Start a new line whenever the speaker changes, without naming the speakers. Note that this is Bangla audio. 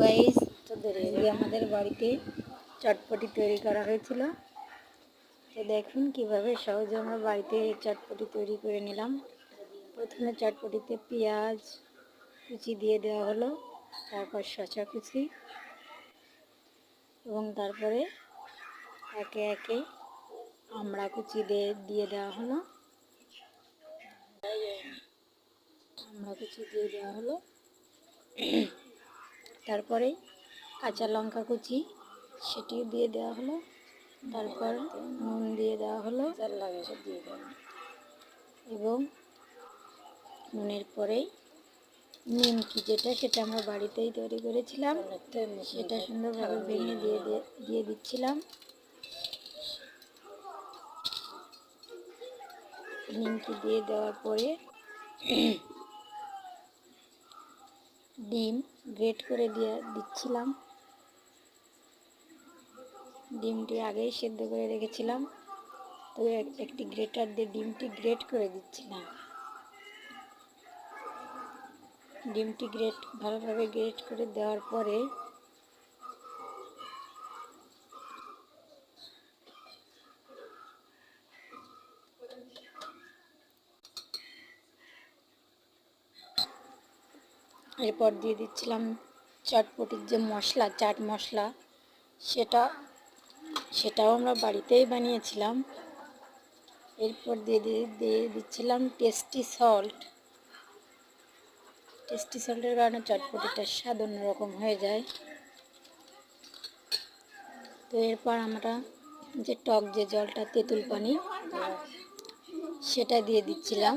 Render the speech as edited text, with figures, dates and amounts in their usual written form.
গাইস, আজকে আমাদের বাড়িতে চটপটি তৈরি করা হয়েছিল। তো দেখুন কিভাবে সহজে আমরা বাড়িতে চটপটি তৈরি করে নিলাম। প্রথমে চটপটিতে পেঁয়াজ কুচি দিয়ে দেওয়া হলো, তারপর শসা কুচি, এবং তারপরে একে একে আমড়া কুচি দিয়ে দেওয়া হলো। তারপরে কাঁচা লঙ্কা কুচি সেটিও দিয়ে দেওয়া হলো। তারপর নুন দিয়ে দেওয়া হলো এবং নুনের পরেই নিমকি সেটা আমরা বাড়িতেই তৈরি করেছিলাম, সেটা সুন্দরভাবে ভেঙে দিয়ে দিচ্ছিলাম। নিমকি দিয়ে দেওয়ার পরে ডিম গ্রেট করে দিচ্ছিলাম। ডিমটি আগেই সেদ্ধ করে রেখেছিলাম, তো একটি গ্রেটার দিয়ে ডিমটি গ্রেট করে দিচ্ছিলাম। ডিমটি ভালোভাবে গ্রেট করে দেওয়ার পরে এরপর দিয়ে দিচ্ছিলাম চটপটির যে মশলা, চাট মশলা, সেটাও আমরা বাড়িতেই বানিয়েছিলাম। এরপর দিয়ে দিচ্ছিলাম টেস্টি সল্টের কারণে চটপটিটার স্বাদ অন্যরকম হয়ে যায়। তো এরপর আমরা যে টক যে জলটা, তেঁতুল পানি, সেটা দিয়ে দিচ্ছিলাম।